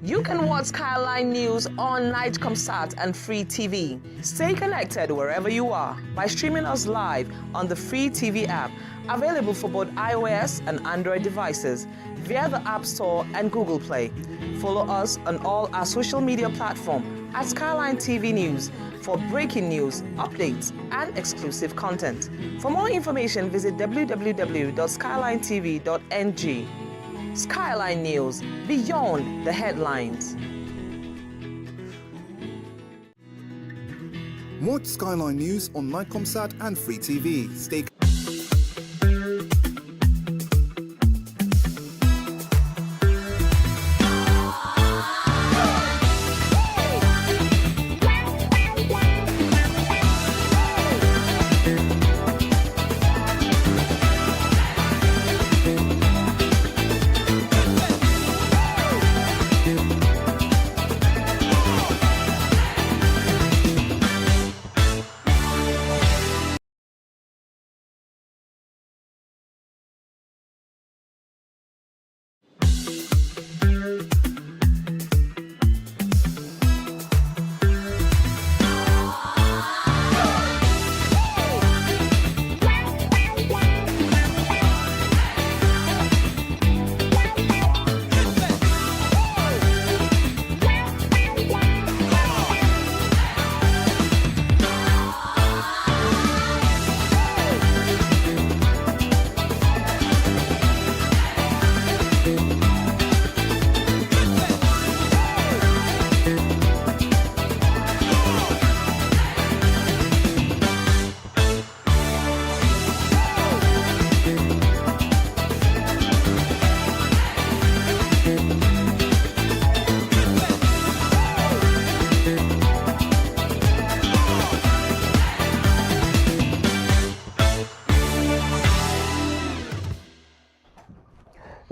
You can watch Skyline News on Nightcomsat and Free TV. Stay connected wherever you are by streaming us live on the Free TV app, available for both iOS and Android devices via the App Store and Google Play. Follow us on all our social media platforms at Skyline TV News for breaking news, updates, and exclusive content. For more information, visit www.skylinetv.ng. Skyline News, beyond the headlines. Watch Skyline News on Nightcomsat and Free TV. Stay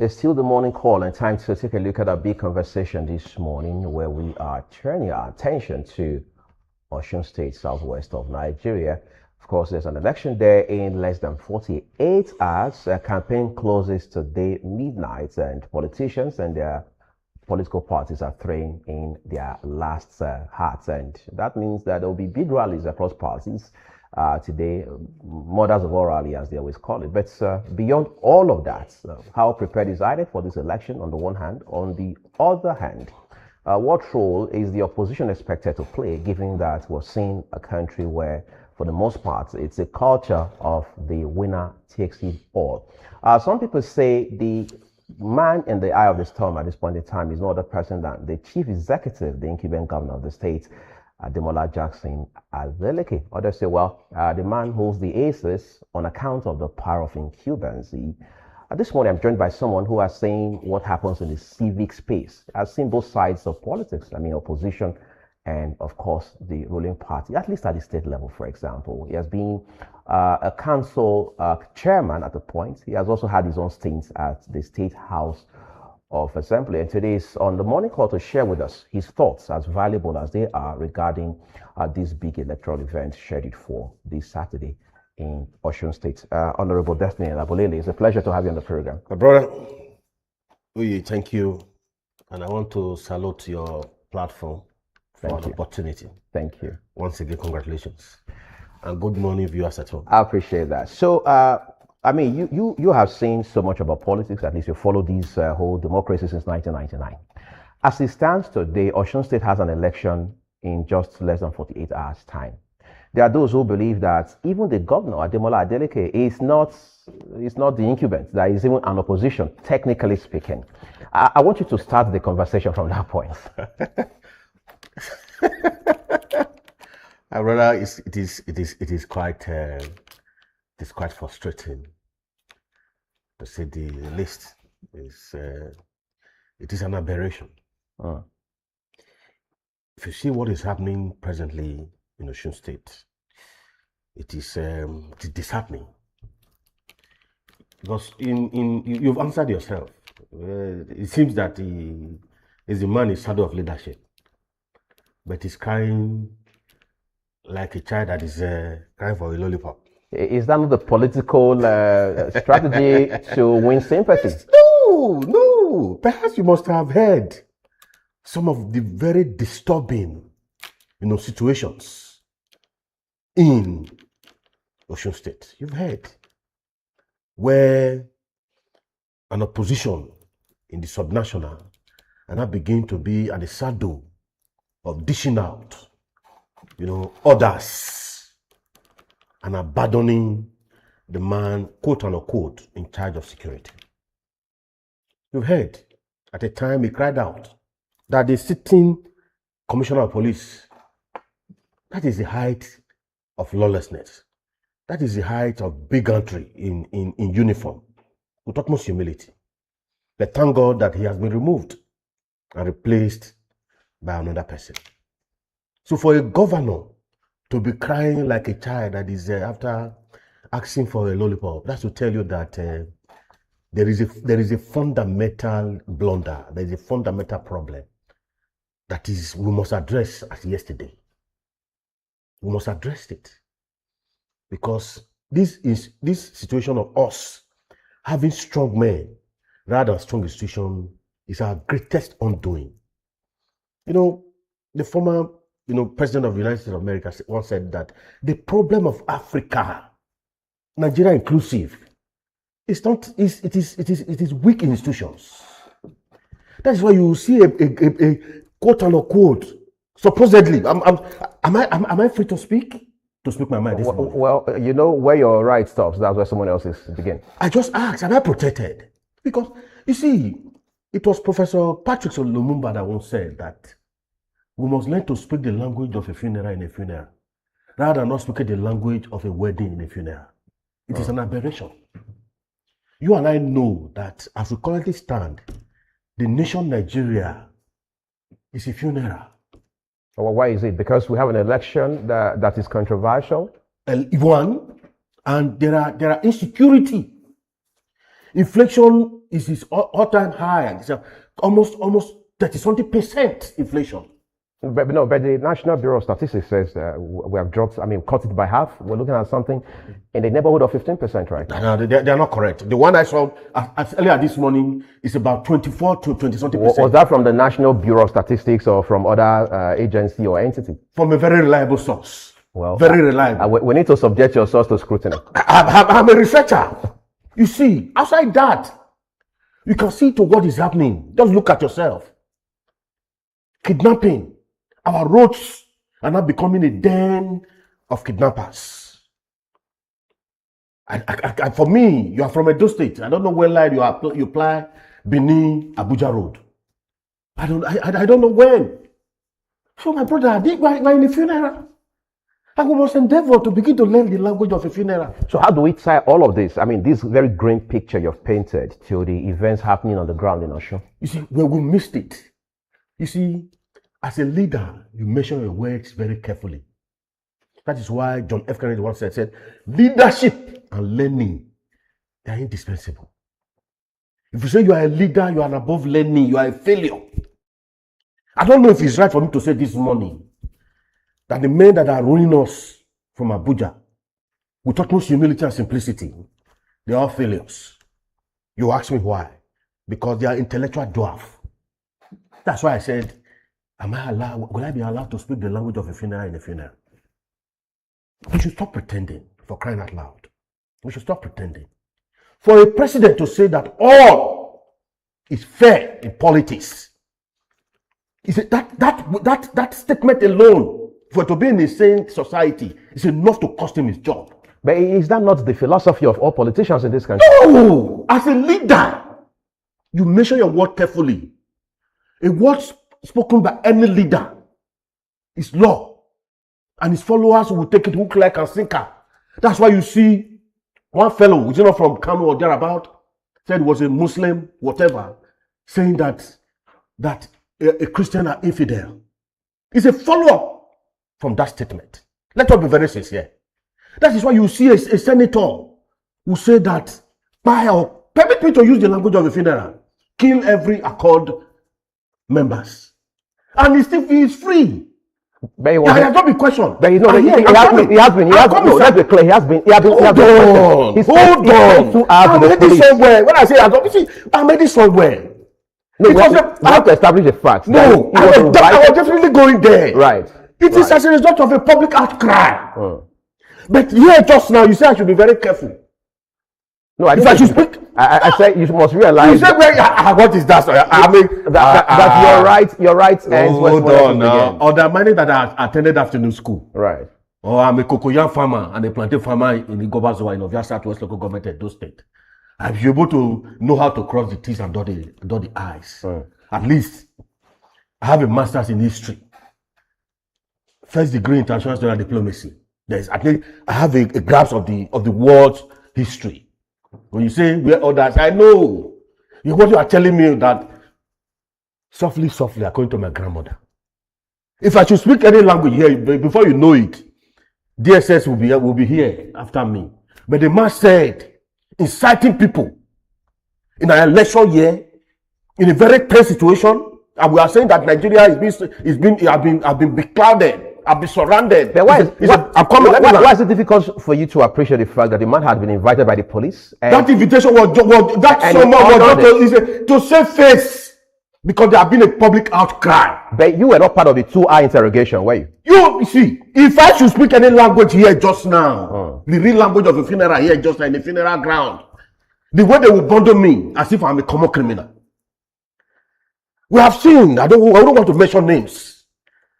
It's still the morning call and time to take a look at our big conversation this morning, where we are turning our attention to Osun State, southwest of Nigeria. Of course, there's an election there in less than 48 hours. A campaign closes today midnight, and politicians and their political parties are throwing in their last hearts, and that means that there will be big rallies across parties today, mothers of all rally, as they always call it. But beyond all of that, how prepared is INEC for this election on the one hand? On the other hand, what role is the opposition expected to play, given that we're seeing a country where, for the most part, it's a culture of the winner takes it all? Some people say the man in the eye of the storm at this point in time is no other person than the chief executive, the incumbent governor of the state, Ademola Jackson Adeleke. Others say, well, the man holds the aces on account of the power of incumbency. This morning, I'm joined by someone who is saying what happens in the civic space. I've seen both sides of politics, I mean, opposition and, of course, the ruling party, at least at the state level, for example. He has been a council chairman at the point. He has also had his own stints at the State House of Assembly, and today is on the morning call to share with us his thoughts, as valuable as they are, regarding this big electoral event scheduled for this Saturday in Osun State. Honorable Destiny Abolele, it's a pleasure to have you on the program. My brother, thank you, and I want to salute your platform for the opportunity. Thank you. Once again, congratulations, and good morning, viewers at home. I appreciate that. So, I mean, you have seen so much about politics, at least you follow this whole democracy since 1999. As it stands today, Osun State has an election in just less than 48 hours' time. There are those who believe that even the governor, Ademola Adeleke, is not the incumbent, that is even an opposition, technically speaking. I want you to start the conversation from that point. Brother, it is quite frustrating to say the least. It is an aberration. If you see what is happening presently in Osun State, it is disheartening. Because you've answered yourself. It seems that he is the man in shadow of leadership, but he's crying like a child that is crying for a lollipop. Is that not the political strategy to win sympathy? No. Perhaps you must have heard some of the very disturbing, situations in Osun State. You've heard where an opposition in the subnational and that begin to be at the shadow of dishing out, orders and abandoning the man, quote unquote, in charge of security. You've heard at a time he cried out that the sitting commissioner of police, that is the height of lawlessness. That is the height of bigotry in uniform, with utmost humility. But thank God that he has been removed and replaced by another person. So for a governor to be crying like a child that is after asking for a lollipop, that's to tell you that there is a fundamental blunder, there is a fundamental problem that is we must address as yesterday. We must address it. Because this situation of us having strong men rather than strong institution is our greatest undoing. The former president of the United States of America once said that the problem of Africa, Nigeria inclusive, it is weak institutions. That is why you see a quote unquote, supposedly, am I free to speak? To speak my mind this morning? Well, where your right stops, that's where someone else is begin. I just asked, am I protected? Because, you see, it was Professor Patrick Lumumba that once said that we must learn to speak the language of a funeral in a funeral, rather than not speaking the language of a wedding in a funeral. It is an aberration. You and I know that as we currently stand, the nation Nigeria is a funeral. Well, why is it? Because we have an election that is controversial? One, and there are insecurity. Inflation is all-time high. It's almost 30-something% inflation. But the National Bureau of Statistics says we have dropped, cut it by half. We're looking at something in the neighborhood of 15% right now. No, they are not correct. The one I saw as earlier this morning is about 24 to 20-something%. Was that from the National Bureau of Statistics or from other agency or entity? From a very reliable source. Well, very reliable. We need to subject your source to scrutiny. I'm a researcher. You see, outside that, you can see to what is happening. Just look at yourself. Kidnapping. Our roads are now becoming a den of kidnappers. And for me, you are from Edo State. I don't know where line you apply Benin Abuja Road. I don't know when. So my brother, we're in a funeral. And we must endeavor to begin to learn the language of a funeral. So how do we tie all of this? This very green picture you've painted to the events happening on the ground in Osun. You see, we missed it. You see, as a leader, you measure your words very carefully. That is why John F. Kennedy once said, leadership and learning, they are indispensable. If you say you are a leader, you are above learning, you are a failure. I don't know if it's right for me to say this morning that the men that are ruining us from Abuja, with utmost humility and simplicity, they are failures. You ask me why? Because they are intellectual dwarf. That's why I said, will I be allowed to speak the language of a funeral in a funeral? We should stop pretending, for crying out loud. We should stop pretending. For a president to say that all is fair in politics, that statement alone, for it to be in a sane society, is enough to cost him his job. But is that not the philosophy of all politicians in this country? No! As a leader, you measure your word carefully. A word spoken by any leader is law, and his followers will take it hook, like, and sinker. That's why you see one fellow, which is not from Kano or thereabout, said was a Muslim, whatever, saying that a Christian are infidel. It's a follow-up from that statement. Let us be very sincere. That is why you see a senator who say that, permit me to use the language of a funeral, kill every accord members. And he is free. But he has not been questioned. But he has been. Let's be clear. He has been. Hold on. I made it somewhere. When I say I made it somewhere. No, It we was have to establish the facts. No, I was definitely going there. Right. It is as a result of a public outcry. But here just now, you say I should be very careful. No, I If I should speak, I say you must realize. you say, what is that? I mean, that your right ends where hold on now. Or the money that I attended afternoon school. Right. Or I'm a cocoyam farmer and a plantain farmer in the Gobazoa in Ovia Southwest Local Government Edo State. I'll be able to know how to cross the T's and dot the I's. At least I have a master's in history. First degree in international diplomacy. I have a grasp of the world's history. When you say where others, I know. What you are telling me that softly, according to my grandmother. If I should speak any language here, before you know it, DSS will be here after me. But the man said, inciting people in an election year, in a very tense situation, and we are saying that Nigeria have been beclouded. I've been surrounded. But why is it difficult for you to appreciate the fact that the man had been invited by the police? That invitation was to save face because there had been a public outcry. But you were not part of the 2-hour interrogation, were you? You see, if I should speak any language here just now, the real language of a funeral here just now in the funeral ground, the way they will bundle me as if I'm a common criminal. We have seen, I don't want to mention names.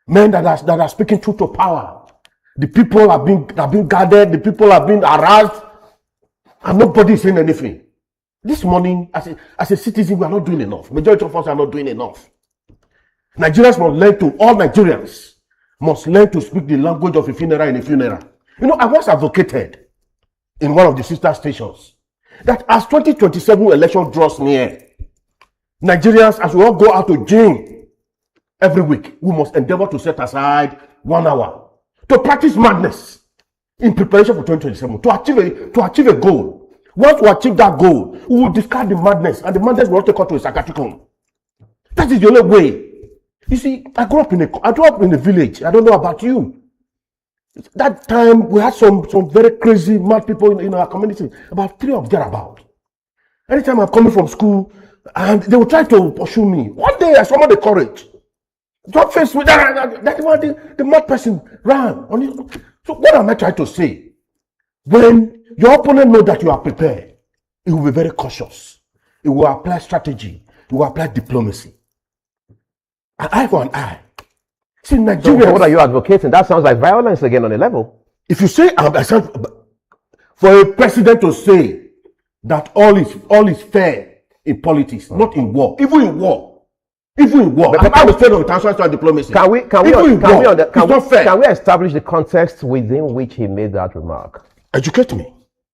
Men that are speaking truth to power. The people have been guarded. The people have been harassed, and nobody is saying anything. This morning, as a citizen, we are not doing enough. Majority of us are not doing enough. All Nigerians must learn to speak the language of a funeral in a funeral. You know, I once advocated in one of the sister stations that as 2027 election draws near, Nigerians, as we all go out to gym every week, we must endeavor to set aside 1 hour to practice madness in preparation for 2027 to achieve a goal. Once we achieve that goal, we will discard the madness, and the madness will not take us to a psychiatric home. That is the only way. You see, I grew up in a village. I don't know about you. That time we had some very crazy mad people in our community. About 3 of them about. Anytime I'm coming from school, and they will try to pursue me. One day I summoned the courage. Don't face me. That's why the mad person ran. So what am I trying to say? When your opponent knows that you are prepared, he will be very cautious. He will apply strategy. He will apply diplomacy. An eye for an eye. See, Nigeria. So what are you advocating? That sounds like violence again on a level. If you say, for a president to say that all is fair in politics, not in war, even in war. But I'm afraid of international diplomacy. Can we establish the context within which he made that remark? Educate me.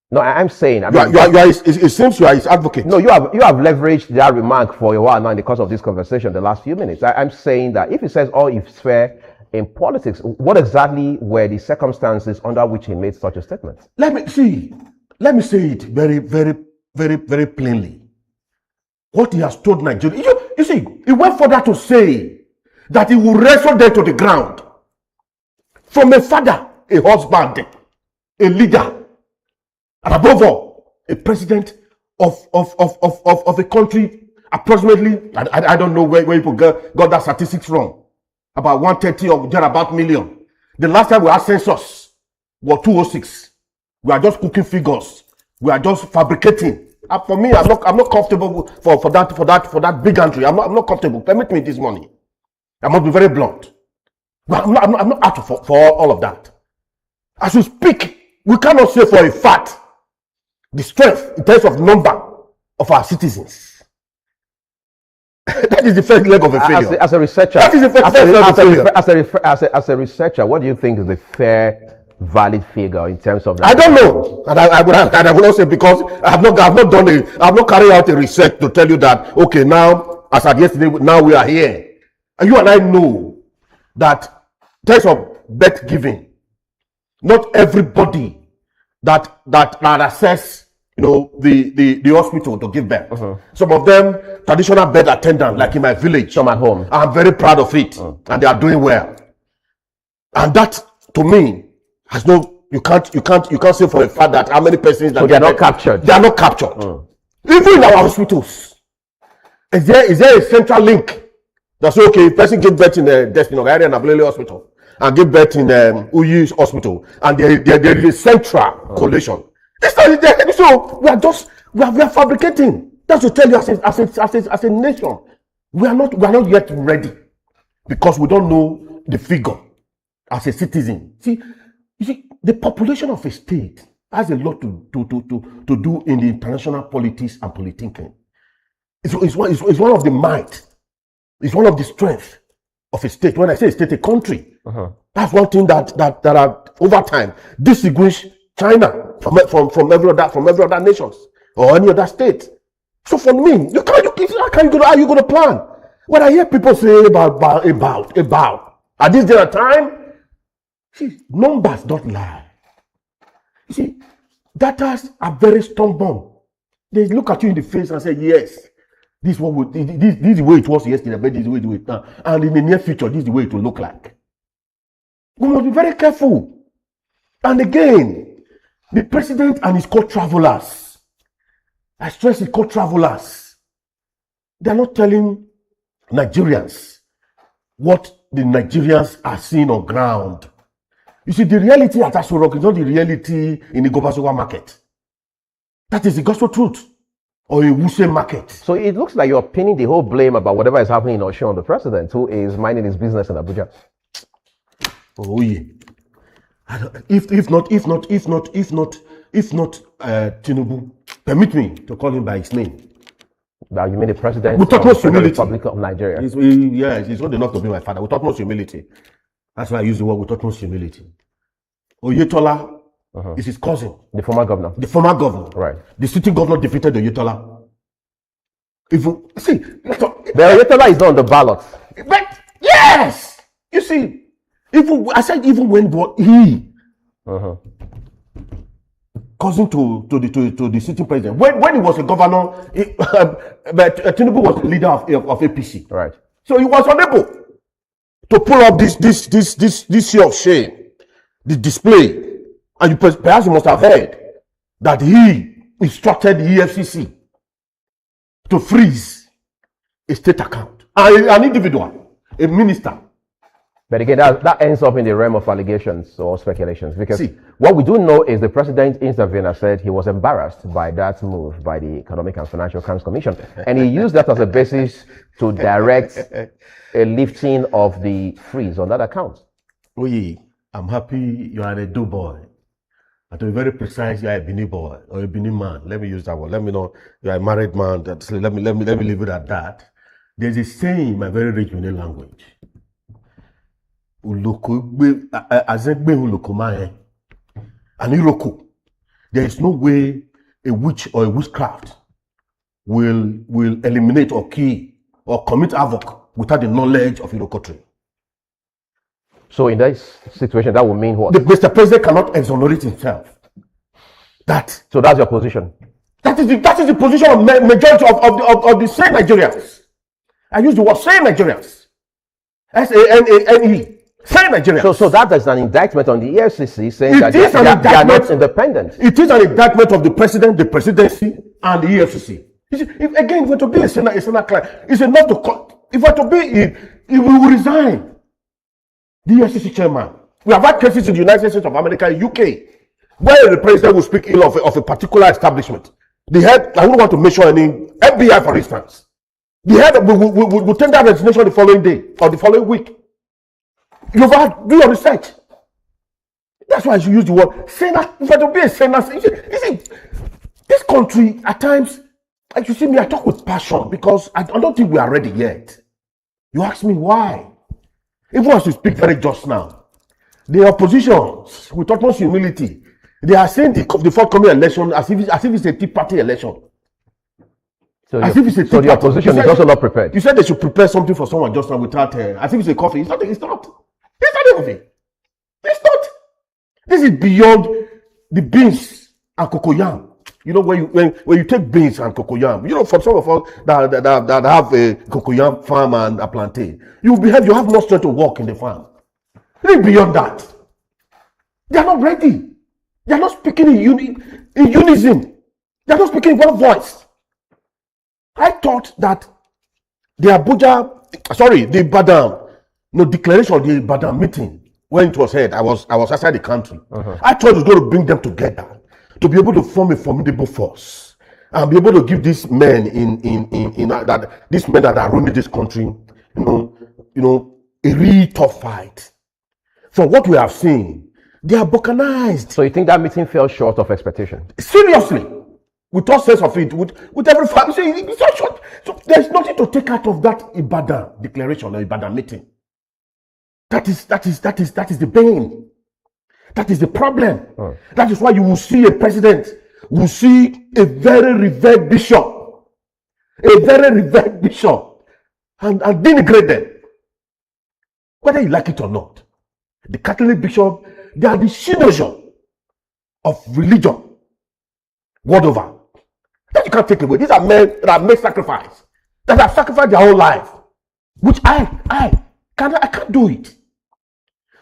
No, I'm saying. It seems you are his advocate. No, you have leveraged that remark for a while now in the course of this conversation, the last few minutes. I'm saying that if he says all is fair in politics, what exactly were the circumstances under which he made such a statement? Let me say it very, very, very, very plainly. What he has told Nigeria. You see, he went further to say that he will wrestle them to the ground. From a father, a husband, a leader, and above all, a president of a country approximately, I don't know where people got that statistics from, about 130 or thereabout million. The last time we had census was 206. We are just cooking figures. We are just fabricating. For me, I'm not comfortable for that bigotry. I'm not comfortable. Permit me this morning. I must be very blunt. But I'm not out for all of that. As we speak, we cannot say for a fact the strength in terms of number of our citizens. That is the first leg of a failure. As a researcher, that is the first leg of a failure. As a researcher, what do you think is the fair, valid figure in terms of that? I don't know, and I would not say, because I have not carried out a research to tell you that okay, now as of yesterday, now we are here, and you and I know that in terms of birth giving, not everybody that access the hospital to give birth. Some of them traditional birth attendant, like in my village. Some at home. I'm very proud of it, and they are doing well. And that, to me, has no. You can't say for a fact that how many persons that so they are not captured. They are not captured. Even in our hospitals, Is there a central link? That's okay. If person give birth in the Destiny of Area and Ablele Hospital and give birth in Uyu's Hospital, and there is a central correlation. It's not there. So we are fabricating. That's to tell you as a nation, we are not yet ready because we don't know the figure as a citizen. You see, the population of a state has a lot to do in the international politics and politicking. It's one of the might. It's one of the strengths of a state. When I say a state, a country. That's one thing that are over time distinguish China from every other nations or any other state. So for me, how are you going to plan? When I hear people say about at this day and time, see, numbers don't lie. You see, data are very stubborn. They look at you in the face and say, yes, this is the way it was yesterday, but this is the way it is now. And in the near future, this is the way it will look like. We must be very careful. And again, the president and his co-travelers, I stress his co-travelers, they are not telling Nigerians what the Nigerians are seeing on ground. You see, the reality at Aso Rock is not the reality in the Gobasowa market. That is the gospel truth. Or a Wuse market. So it looks like you're pinning the whole blame about whatever is happening in Osun on the president, who is minding his business in Abuja. Oh yeah. If not, Tinubu, permit me to call him by his name. Now you mean the president of the Republic of Nigeria? He's not enough to be my father. With utmost humility. That's why I use the word with utmost humility. Oyetola is his cousin. The former governor. The former governor. Right. The sitting governor defeated Oyetola. If you see, the Oyetola is not on the ballot. But yes, you see, even when he cousin to the sitting president, when he was a governor, but Tinubu was the leader of APC. Right. So he was unable to pull up this year of shame, the display. And perhaps you must have heard that he instructed the EFCC to freeze a state account. An individual, a minister. But again, that ends up in the realm of allegations or speculations. Because what we do know is the president intervened and said he was embarrassed by that move by the Economic and Financial Crimes Commission. And he used that as a basis to direct a lifting of the freeze on that account. Oui, I'm happy you are a do boy. And to be very precise, you are a Bini boy or a Bini man. Let me use that word. Let me know you are a married man. Let me leave it at that. There's a saying in my very regional language. There is no way a witch or a witchcraft will eliminate or kill or commit havoc without the knowledge of Irokotri. So in that situation, that would mean what? Mr. President cannot exonerate himself. So that's your position? That is the position of majority of the same Nigerians. I use the word same Nigerians. SANANE. Same Nigerians. So that is an indictment on the EFCC saying that they are not independent. It is an indictment of the president, the presidency, and the EFCC. Again, if we're to be a Senate client, it's enough to call. If we're to be, he will resign. The EFCC chairman. We have had cases in the United States of America, UK, where the president will speak ill of a particular establishment. The head, I don't want to mention any, FBI for instance. The head will tender resignation the following day or the following week. You've had, do your research. That's why I should use the word Senate. If I to be a Senate, you see, this country at times, like you see me, I talk with passion because I don't think we are ready yet. You ask me why. Even as we speak very just now, the opposition, with utmost humility, they are saying the forthcoming election as if it's a Tea Party election. So the opposition is also not prepared. You said they should prepare something for someone just now without, as if it's a coffee. It's not. It's not a coffee. It's not. This is beyond the beans and cocoyam. You know, when you take beans and cocoyam, you know, for some of us that have a cocoyam farm and a plantain, you have no strength to work in the farm. Even beyond that, they are not ready. They are not speaking in unison. They are not speaking in one voice. I thought that the Ibadan, declaration of the Ibadan meeting, when it was held, I was outside the country. I thought it was going to bring them together to be able to form a formidable force and be able to give these men that are running this country, a really tough fight. From what we have seen, they are balkanized. So you think that meeting fell short of expectation? Seriously, with all sense of it, with every family, it's so short. So there's nothing to take out of that Ibadan declaration or Ibadan meeting. That is the pain. That is the problem. That is why you will see a president, will see a very revered bishop, and denigrate them. Whether you like it or not. The Catholic bishop, they are the signature of religion world over. That you can't take away. These are men that have made sacrifice, that have sacrificed their whole life, which I can't do it.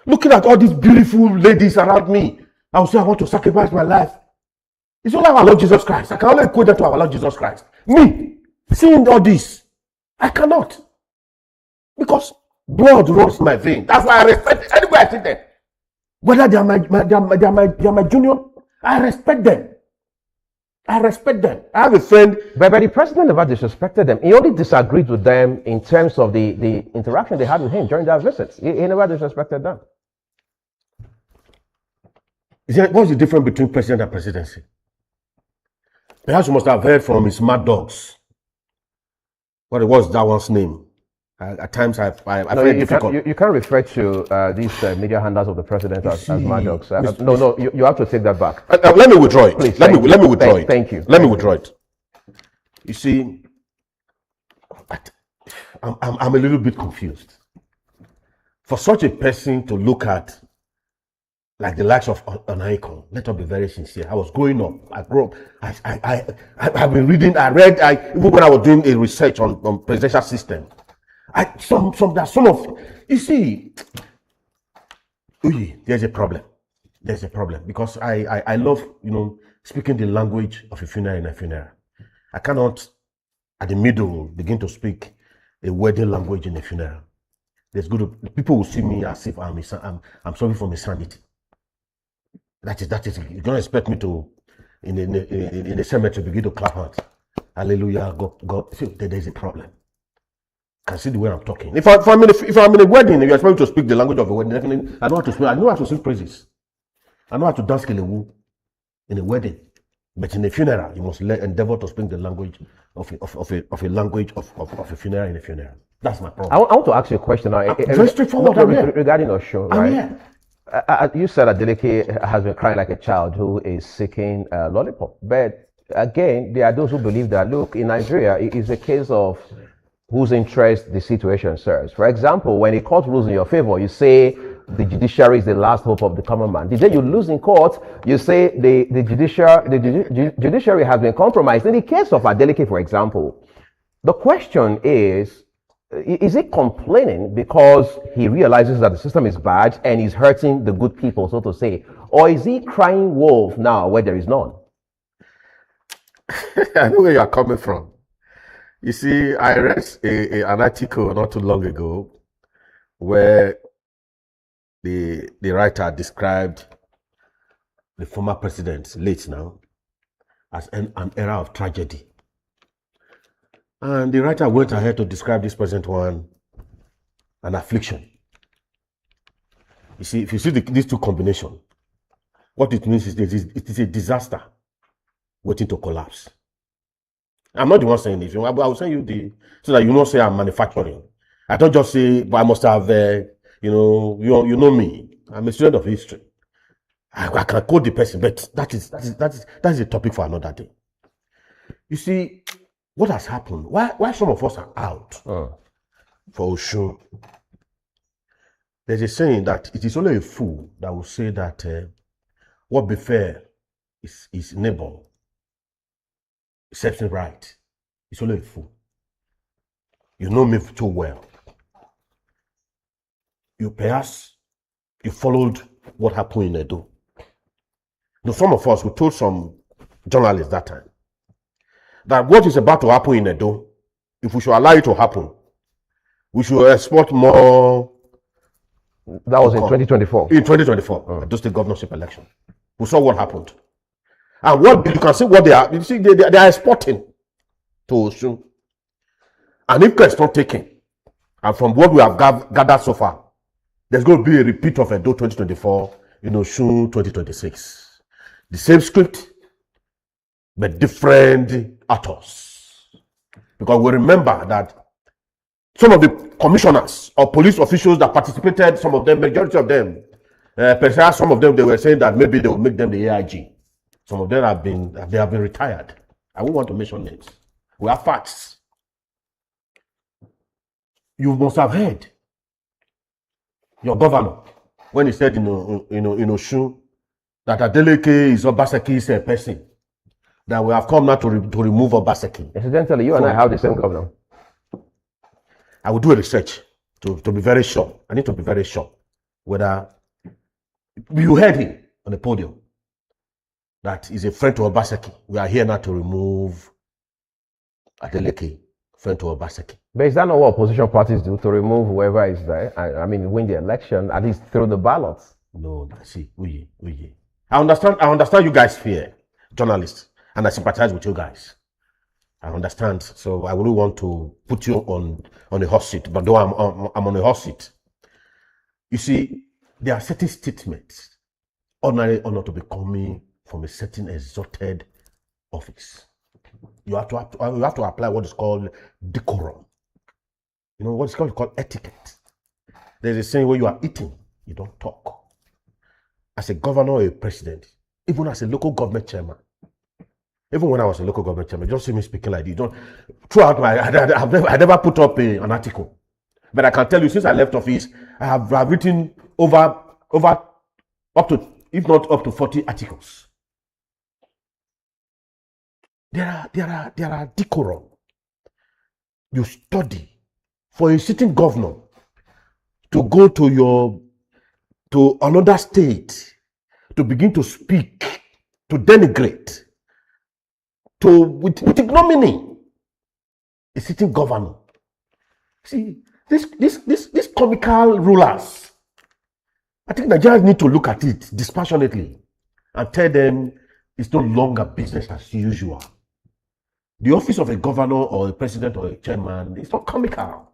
Looking at all these beautiful ladies around me, I will say I want to sacrifice my life. It's only our Lord Jesus Christ. I can only equate that to our Lord Jesus Christ. Me, seeing all this, I cannot. Because blood runs in my vein. That's why I respect anybody I see them. Whether they are my junior, I respect them. I have a friend. But the president never disrespected them. He only disagreed with them in terms of the interaction they had with him during their visits. He never disrespected them. What's the difference between president and presidency? Perhaps you must have heard from his mad dogs. What was that one's name? At times I find it difficult. You can't refer to these media handlers of the president as mad dogs. No, you have to take that back. Let me withdraw it. Please, let me withdraw it. Thank you. Let me withdraw it. You see, I'm a little bit confused. For such a person to look at like the likes of an icon, let us be very sincere. I was growing up. I grew up. I've been reading. Even when I was doing a research on presidential system. You see, there's a problem. There's a problem because I love, speaking the language of a funeral in a funeral. I cannot, at the middle, begin to speak a wedding language in a funeral. People will see me as if I'm sorry for my sanity. That is. You don't expect me to, in the cemetery, begin to clap hands. Hallelujah, God. See, there's a problem. Can see the way I'm talking. If I'm in a wedding and you expect me to speak the language of a wedding, definitely I know how to sing praises. I know how to dance kelewu in a wedding. But in a funeral, you must endeavor to speak the language of a funeral in a funeral. That's my problem. I want to ask you a question now. Very straightforward. Regarding our show, right? You said that Adeleke has been crying like a child who is seeking a lollipop. But again, there are those who believe that, look, in Nigeria, it is a case of whose interest the situation serves. For example, when a court rules in your favor, you say the judiciary is the last hope of the common man. The day you lose in court, you say the judiciary has been compromised. In the case of Adeleke, for example, the question is he complaining because he realizes that the system is bad and he's hurting the good people, so to say? Or is he crying wolf now where there is none? I know where you're coming from. You see, I read an article not too long ago where the writer described the former president, late now, as an era of tragedy. And the writer went ahead to describe this present one an affliction. You see, if you see these two combinations, what it means is it is a disaster waiting to collapse. I'm not the one saying this. I will send you so that you don't say I'm manufacturing. I don't just say, but I must have, you know me. I'm a student of history. I can quote the person, but that is a topic for another day. You see, what has happened? Why some of us are out for Oshun? There's a saying that it is only a fool that will say that what befell is neighbor. Exception right. It's only a fool. You know me too well. You followed what happened in Edo. Now, some of us, we told some journalists that time that what is about to happen in Edo, if we should allow it to happen, we should export more. That was in 2024. In 2024, just the governorship election. We saw what happened. And what you can see what they are. You see, they are exporting to Osun. And if care is not taken, and from what we have gathered so far, there's going to be a repeat of Edo 2024 in Osun 2026. The same script, but different actors. Because we remember that some of the commissioners or police officials that participated, some of them, majority of them, perhaps some of them, they were saying that maybe they will make them the AIG. Some of them have been retired. I won't want to mention names. We have facts. You must have heard your governor when he said in Osun that Adeleke is Obaseki's person. That we have come now to remove Obaseki. Incidentally, you and I have the same governor. I will do a research to be very sure. I need to be very sure whether you heard him on the podium that he's a friend to Obaseki. We are here now to remove Adeleke, friend to Obaseki. But is that not what opposition parties do, to remove whoever is there? I mean, win the election, at least through the ballots? No, see, I understand you guys fear journalists, and I sympathize with you guys. I understand. So I wouldn't want to put you on a hot seat, but though I'm on a hot seat. You see, there are certain statements ordinary or not to be coming from a certain exalted office. You have to apply what is called decorum. You know what is called etiquette. There's a saying where you are eating, you don't talk. As a governor or a president, even as a local government chairman, even when I was a local government chairman, you don't see me speaking like this. Throughout I never put up an article. But I can tell you, since I left office, I have written over up to, if not up to 40 articles. There are decorum. You study. For a sitting governor to go to another state, to begin to speak, to denigrate, with ignominy, a sitting governor. See, these comical rulers, I think Nigerians need to look at it dispassionately and tell them it's no longer business as usual. The office of a governor or a president or a chairman is not comical.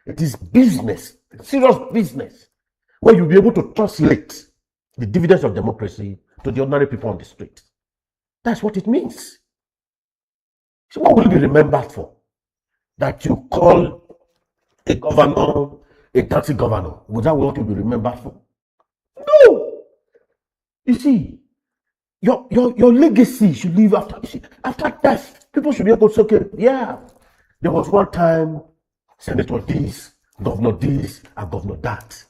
It is business, serious business, where you'll be able to translate the dividends of democracy to the ordinary people on the street. That's what it means. So what will you be remembered for? That you call a governor a taxi governor. Was that what you'll be remembered for? No! You see, your legacy should live after. You see, after death, people should be able to say, okay, yeah, there was one time Senator this, Governor this, and Governor that.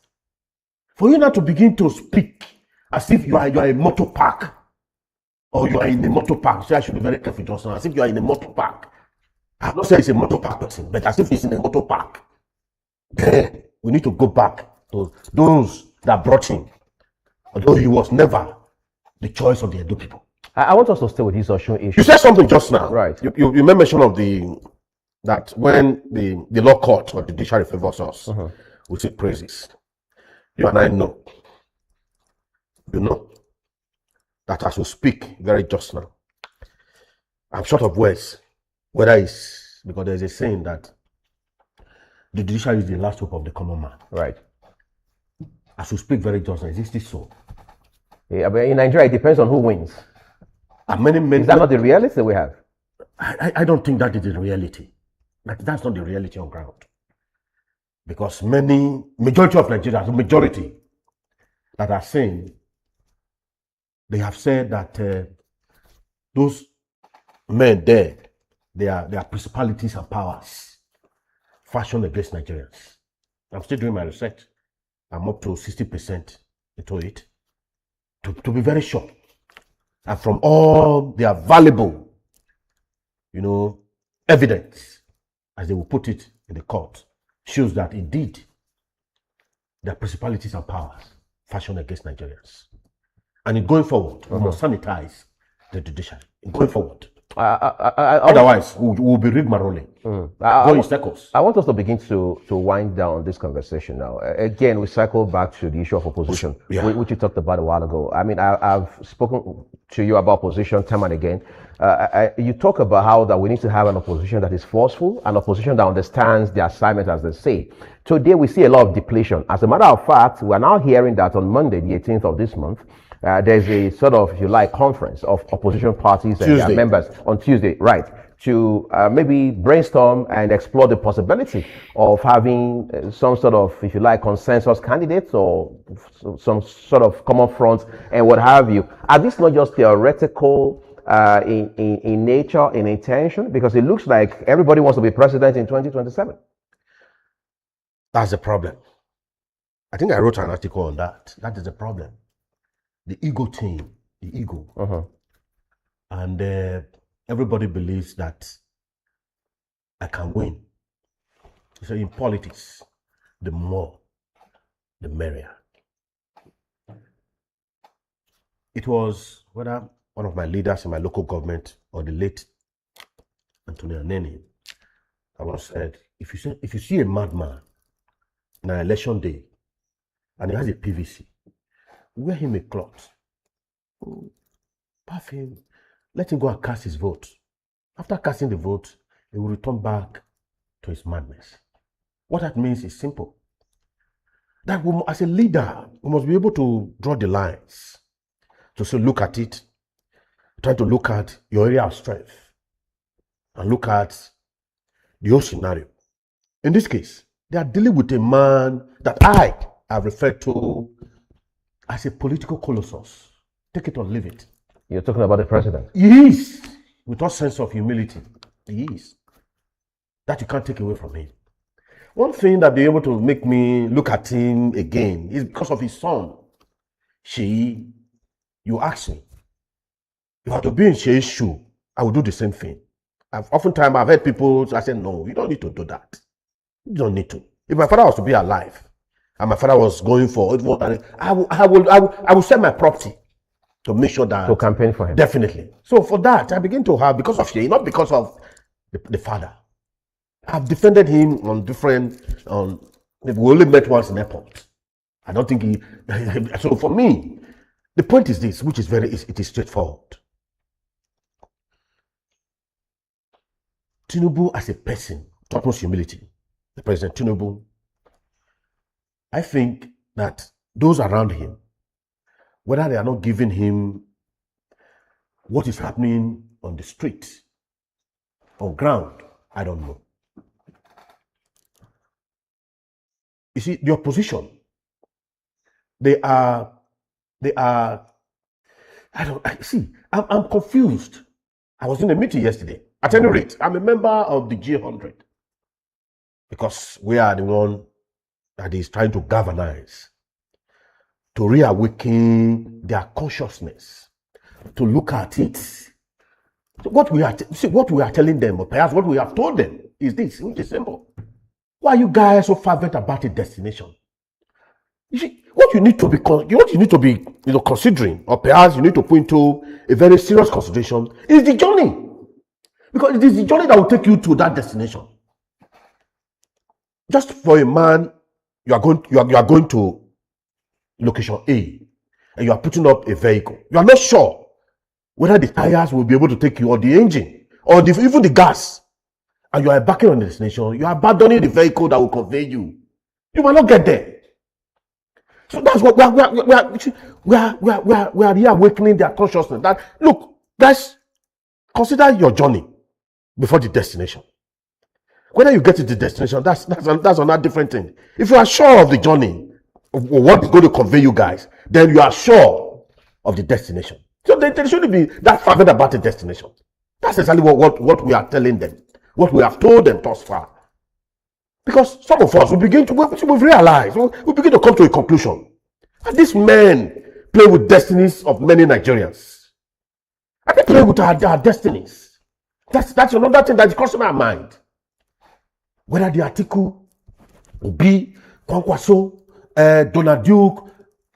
For you now to begin to speak as if you are a motor park, or you are in a motor park. So I should be very careful, Johnson. As if you are in a motor park. I'm not saying it's a motor park person, but as if it's in a motor park. Then we need to go back to those that brought him, although he was never the choice of the Edo people. I want us to stay with this Osun issue. You said something just now. Right. You made mention of that when the law court or the judiciary favors us, we say praises. You and I know. You know that as we speak very just now, I'm short of words, whether it's because there's a saying that the judiciary is the last hope of the common man. Right. As we speak very just now, is this so? Yeah, but in Nigeria, it depends on who wins. And many, is that not the reality we have? I don't think that is the reality. That's not the reality on ground. Because majority of Nigerians, majority that are saying, they have said that those men there, they are principalities and powers fashioned against Nigerians. I'm still doing my research. I'm up to 60% into it. To be very sure. And from all their valuable, evidence, as they will put it in the court, shows that indeed there are principalities and powers fashioned against Nigerians. And in going forward, we must sanitize the judiciary. In going forward, Otherwise, we'll be rigmaroling. Going in circles. I want us to begin to wind down this conversation now. Again, we cycle back to the issue of opposition, which you talked about a while ago. I mean, I've spoken to you about opposition time and again. You talk about how that we need to have an opposition that is forceful, an opposition that understands the assignment, as they say. Today, we see a lot of depletion. As a matter of fact, we are now hearing that on Monday, the 18th of this month, there's a sort of, if you like, conference of opposition parties and their members on Tuesday, right, to maybe brainstorm and explore the possibility of having some sort of, if you like, consensus candidates or some sort of common front and what have you. Are these not just theoretical in nature, in intention? Because it looks like everybody wants to be president in 2027. That's the problem. I think I wrote an article on that. That is the problem. The ego thing, the ego. And everybody believes that I can win. So in politics, the more, the merrier. It was whether one of my leaders in my local government or the late Anthony Aneni, I once said, if you see a madman on an election day and he has a PVC, wear him a cloth, bath him, let him go and cast his vote. After casting the vote, he will return back to his madness. What that means is simple. That we, as a leader, we must be able to draw the lines. To say, look at it, try to look at your area of strength and look at the whole scenario. In this case, they are dealing with a man that I have referred to as a political colossus. Take it or leave it. You're talking about the president? He is, with all sense of humility. He is. That you can't take away from him. One thing that be able to make me look at him again is because of his son. Sheyi, you ask me, if I had to be in Sheyi's shoe, I would do the same thing. Oftentimes I've heard people say, no, you don't need to do that. You don't need to. If my father was to be alive, and my father was going for it, I will sell my property to make sure that to campaign for him. Definitely. So for that, I begin to have, because of Sheyi, not because of the father. I've defended him on different. We only met once in airport. I don't think he. So for me, the point is this, which is it is straightforward. Tinubu as a person, utmost humility, the President Tinubu. I think that those around him, whether they are not giving him what is happening on the street, on ground, I don't know. You see, the opposition, I'm confused. I was in a meeting yesterday. At any rate, I'm a member of the G100 because we are the one that is trying to galvanize, to reawaken their consciousness, to look at it. So what we are telling them, or perhaps what we have told them, is this, which is simple. Why are you guys so fervent about a destination? You see, what you need to be considering, or perhaps you need to put into a very serious consideration, is the journey. Because it is the journey that will take you to that destination. Just for a man, you are going to location A, and you are putting up a vehicle. You are not sure whether the tires will be able to take you, or the engine, or even the gas. And you are embarking on the destination, you are abandoning the vehicle that will convey you. You will not get there. So that's what we are reawakening their consciousness. That look, guys, consider your journey before the destination. Whether you get to the destination, that's another different thing. If you are sure of the journey, of what is going to convey you guys, then you are sure of the destination. So there shouldn't be that fervent about the destination. That's exactly what we are telling them. What we have told them thus far. Because some of us, we've realized, we begin to come to a conclusion. And these men play with destinies of many Nigerians. And they play with our destinies. That's another thing that's crossing my mind. Whether the article will be Kwankwaso, Donald Duke,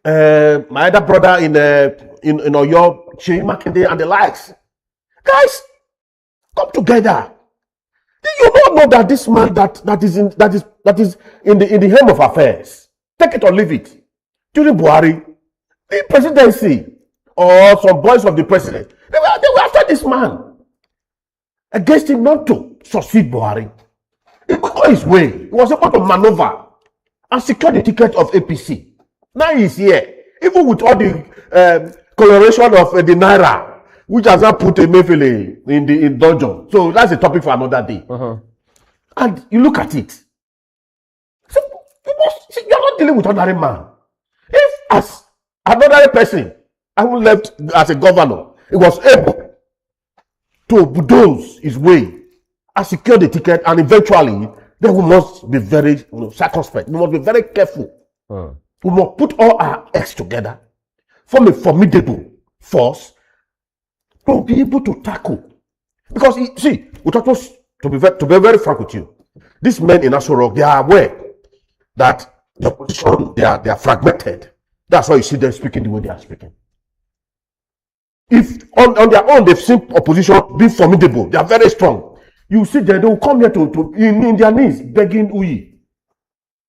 my other brother in Oyo, Sheyi Makinde, and the likes. Guys, Come together. Do you not know that this man that is in the helm of affairs, take it or leave it, during Buhari, the presidency or some boys of the president, they were after this man, against him not to succeed Buhari. He could go his way. He was able to maneuver and secure the ticket of APC. Now he's here, even with all the coloration of the Naira, which has not put Emefiele in dungeon. So that's a topic for another day. And you look at it. So you're not dealing with ordinary man. If as another person, I who left as a governor, he was able to bulldoze his way and secure the ticket, and eventually, then we must be very circumspect. We must be very careful. We must put all our eggs together, form a formidable force to be able to tackle. Because see, we talk to be very frank with you, these men in Aso Rock, they are aware that the opposition, they are fragmented. That's why you see them speaking the way they are speaking. If on their own they've seen opposition be formidable, they are very strong. You see them, they will come here to in their knees begging Uyi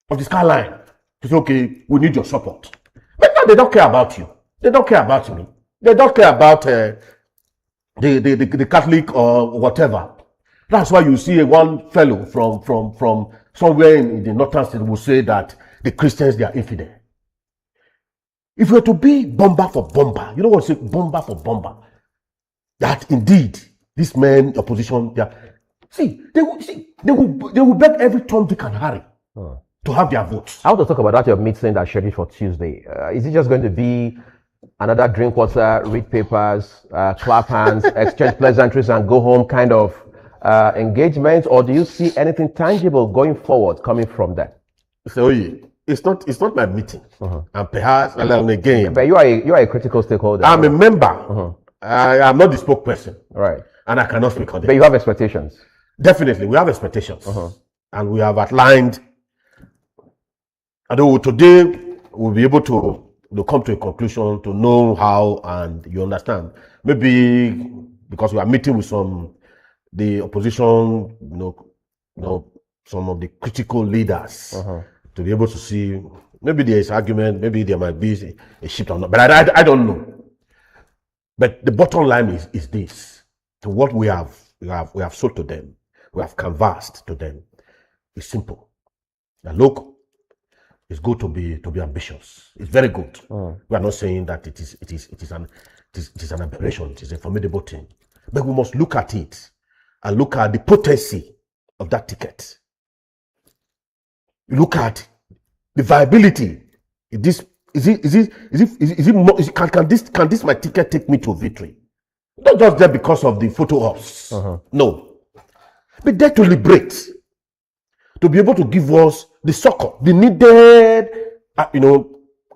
of the skyline to say, okay, we need your support. But now they don't care about you. They don't care about me. They don't care about the Catholic or whatever. That's why you see one fellow from somewhere in the northern state will say that the Christians, they are infidel. If we were to be bomber for bomber, you know what I say, bomber for bomber, that indeed these men, opposition, they will beg every Tom, Dick, and Harry to have their votes. I want to talk about that your meeting that's scheduled for Tuesday. Is it just going to be another drink water, read papers, clap hands, exchange pleasantries, and go home kind of engagement, or do you see anything tangible going forward coming from that? So it's not my meeting, and perhaps again. But you are a critical stakeholder. I'm a member. I am not the spokesperson, right? And I cannot speak on it. But you have expectations. Definitely, we have expectations, and we have outlined. Although today we'll be able to come to a conclusion, to know how, and you understand. Maybe because we are meeting with the opposition, some of the critical leaders, to be able to see, maybe there is argument, maybe there might be a shift or not, but I don't know. But the bottom line is this: to what we have sold to them, we have canvassed to them. It's simple. Now look, it's good to be ambitious. It's very good. We are not saying that it is an aberration. It is a formidable thing, but we must look at it and look at the potency of that ticket. You look at the viability. Can this my ticket take me to victory? Not just there because of the photo ops. No. But there to liberate, to be able to give us the succor, the needed,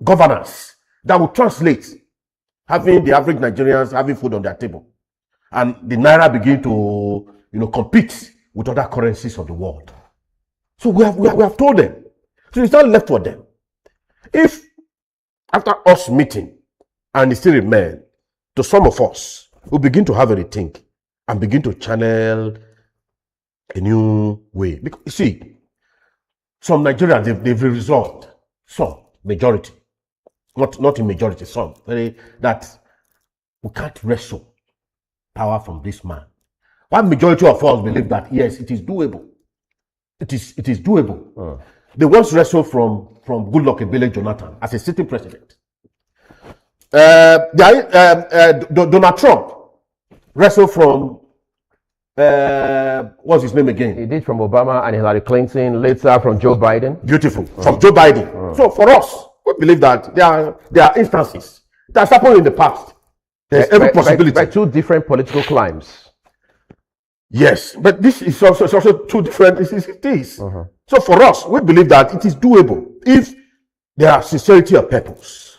governance that will translate having the average Nigerians having food on their table, and the Naira begin to, compete with other currencies of the world. So we have told them. So it's not left for them. If after us meeting, and it still remain, to some of us, we begin to have a rethink and begin to channel a new way. Because you see, some Nigerians, they've resolved, some, majority, not in majority, some, that we can't wrestle power from this man. One majority of us believe that, yes, it is doable. It is doable. They once wrestled from Goodluck Ebele Jonathan as a sitting president. Donald Trump wrestled from what's his name again? He did from Obama and Hillary Clinton, later from Joe Biden. Beautiful. From Joe Biden. So for us, we believe that there are instances that has happened in the past. There's every possibility. By two different political climes. Yes, but this is also two different things. So for us, we believe that it is doable if there are sincerity of purpose.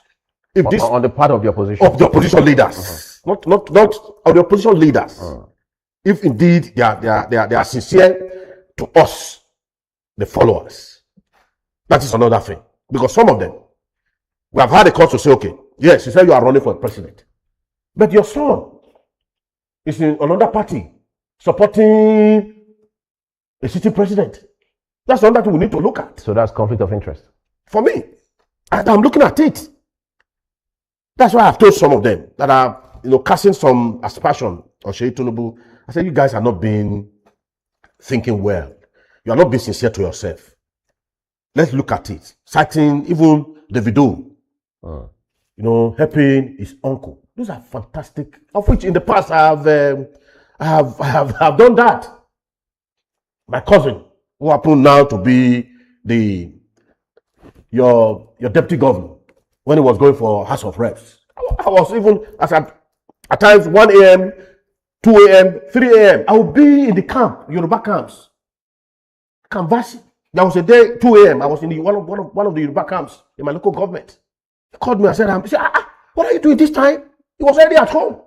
If this on the part of the opposition. Of the opposition leaders. Not of the opposition leaders. If indeed they are sincere to us, the followers. That is another thing. Because some of them, we have had a call to say, okay, yes, you said you are running for president. But your son is in another party. supporting a sitting president. That's another thing we need to look at. So that's conflict of interest. For me, and I'm looking at it. That's why I've told some of them that are, casting some aspersion on Sheyi Tinubu. I said, you guys are not being thinking well. You are not being sincere to yourself. Let's look at it. Citing even Davido, helping his uncle. Those are fantastic. Of which in the past I have done that. My cousin, who happened now to be your deputy governor, when he was going for House of Reps, I was even at times 1 a.m., 2 a.m., 3 a.m. I would be in the camp, Yoruba camps, canvassing. There was a day, 2 a.m. I was in one of the Yoruba camps in my local government. He called me and said, what are you doing this time? He was already at home.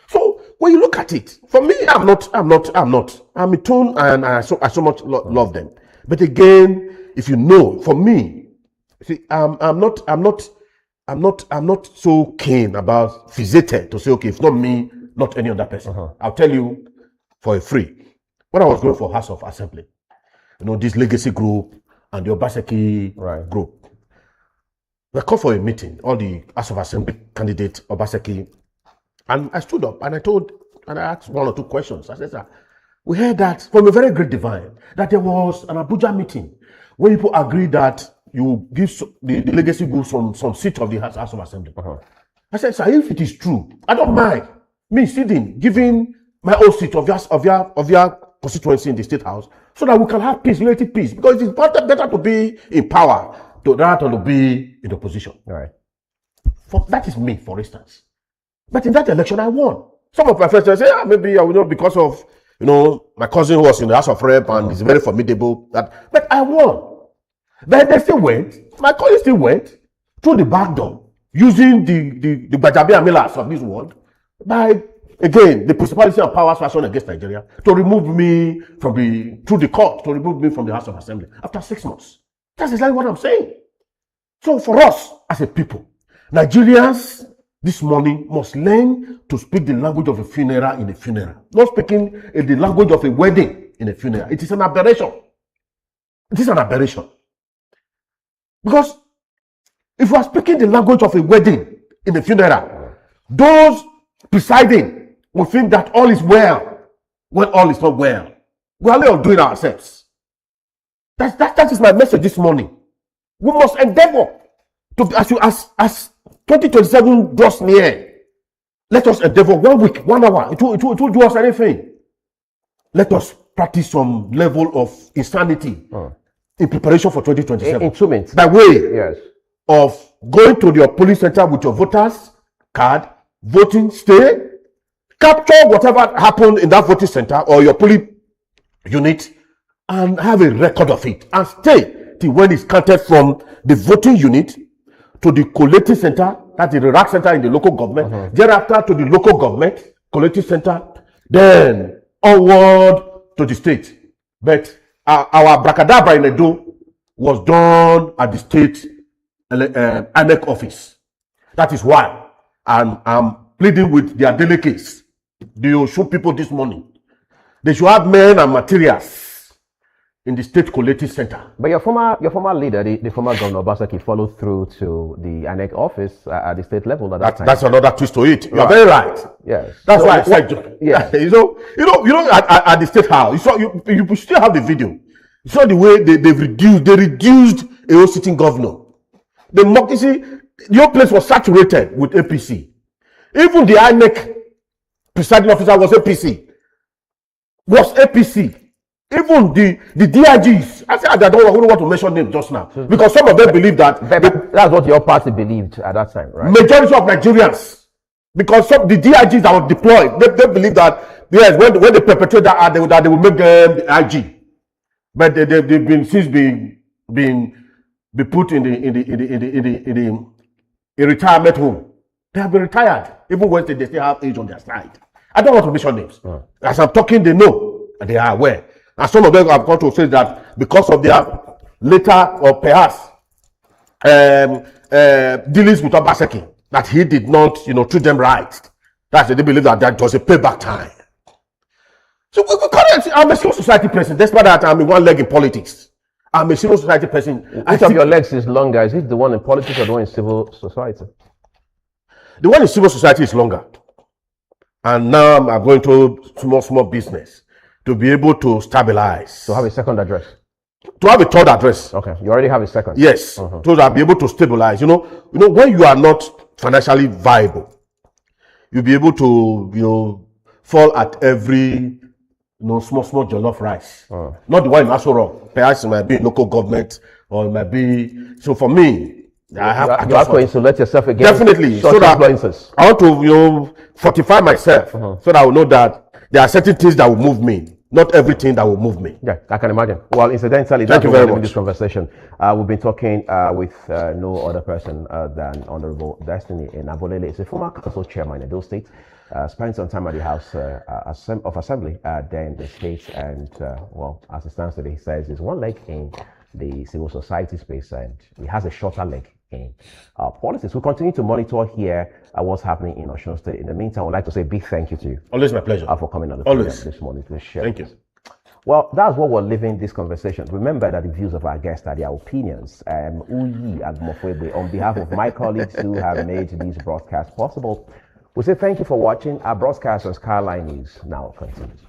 So when you look at it, for me, I'm in tune, and I so much love them. But again, if you know, for me, see, I'm not so keen about fixated to say, okay, if not me, not any other person. I'll tell you for a free. When I was going for House of Assembly, this legacy group and the Obaseki group, we called for a meeting, all the House of Assembly candidate Obaseki, and I stood up and I asked 1 or 2 questions. I said, sir, we heard that from a very great divine that there was an Abuja meeting where people agreed that you give the legacy group some seat of the House of Assembly. I said, sir, if it is true, I don't mind me sitting, giving my own seat of your constituency in the State House, so that we can have peace, relative peace. Because it's better to be in power than to be in opposition. Right. That is me, for instance. But in that election, I won. Some of my friends say, maybe I will not because of my cousin who was in the House of Rep and is very formidable. But I won. But they still went. My cousin still went through the back door, using the Bajabi Amilas of this world, by again the principality and powers fashion against Nigeria, to remove me through the court, to remove me from the House of Assembly after 6 months. That's exactly what I'm saying. So for us as a people, Nigerians this morning must learn to speak the language of a funeral in a funeral, not speaking the language of a wedding in a funeral. It is an aberration. It is an aberration. Because if we are speaking the language of a wedding in a funeral, those presiding will think that all is well when all is not well. We are only undoing ourselves. That is my message this morning. We must endeavor to, as 2027 draws near, let us endeavor 1 week, 1 hour. It will do us anything. Let us practice some level of insanity in preparation for 2027. In 2 minutes. By way of going to your polling center with your voters card, voting, stay, capture whatever happened in that voting center or your polling unit, and have a record of it, and stay till when it's counted from the voting unit to the collating center, that's the rack center in the local government, thereafter to the local government collating center, then onward to the state. But our bracadabra in Edo was done at the state INEC office. That is why I'm pleading with their delegates, the Osun people this morning. They should have men and materials in the state collating center. But your former leader, the former governor Obaseki, followed through to the INEC office at the state level at that time. That's another twist to it. You are very right. Yes. That's why I said, yeah. You know, at the state house, you still have the video. You saw the way they reduced a whole sitting governor. You see, your place was saturated with APC. Even the INEC presiding officer was APC. Even the DIGs, I don't want to mention names just now, because some of them believe that. That's what your party believed at that time, right? Majority of Nigerians, because the DIGs that were deployed, they believe that, yes, when they perpetrate that act, they will make them the IG. But they've been since been put in a retirement home. They have been retired, even when they still have age on their side. I don't want to mention names. As I'm talking, they know and they are aware. And some of them have got to say that because of their later or perhaps dealings with Obaseki, that he did not, treat them right. That's they believe that was a payback time. So currently, I'm a civil society person. Despite that, I'm in one leg in politics. I'm a civil society person. Which of your legs is longer? Is it the one in politics or the one in civil society? The one in civil society is longer. And now I'm going to small business to be able to stabilize. To have a second address? To have a third address. Okay, you already have a second? Yes, so that I'll be able to stabilize. You know, when you are not financially viable, you'll be able to, fall at every, small jollof rice. Not the one in Asoro. Perhaps it might be local government or it might be. So for me, I have to insulate yourself against definitely such influences. I want to, fortify myself so that I will know that there are certain things that will move me. Not everything that will move me. Yeah, I can imagine. Well, incidentally, thank you very much. In this conversation, we've been talking with no other person than Honorable Destiny Inabolele. He's a former council chairman in those states. Spent some time at the House of Assembly there in the states, and as it stands today, he says he's one leg in the civil society space, and he has a shorter leg in politics. We'll continue to monitor here what's happening in Osun State. In the meantime, I would like to say a big thank you to you. Always my pleasure. For coming on the program this morning to share. Thank you. Well, that's what we're leaving this conversation. Remember that the views of our guests are their opinions. On behalf of my colleagues who have made these broadcasts possible, we say thank you for watching. Our broadcast on Skyline News now continues.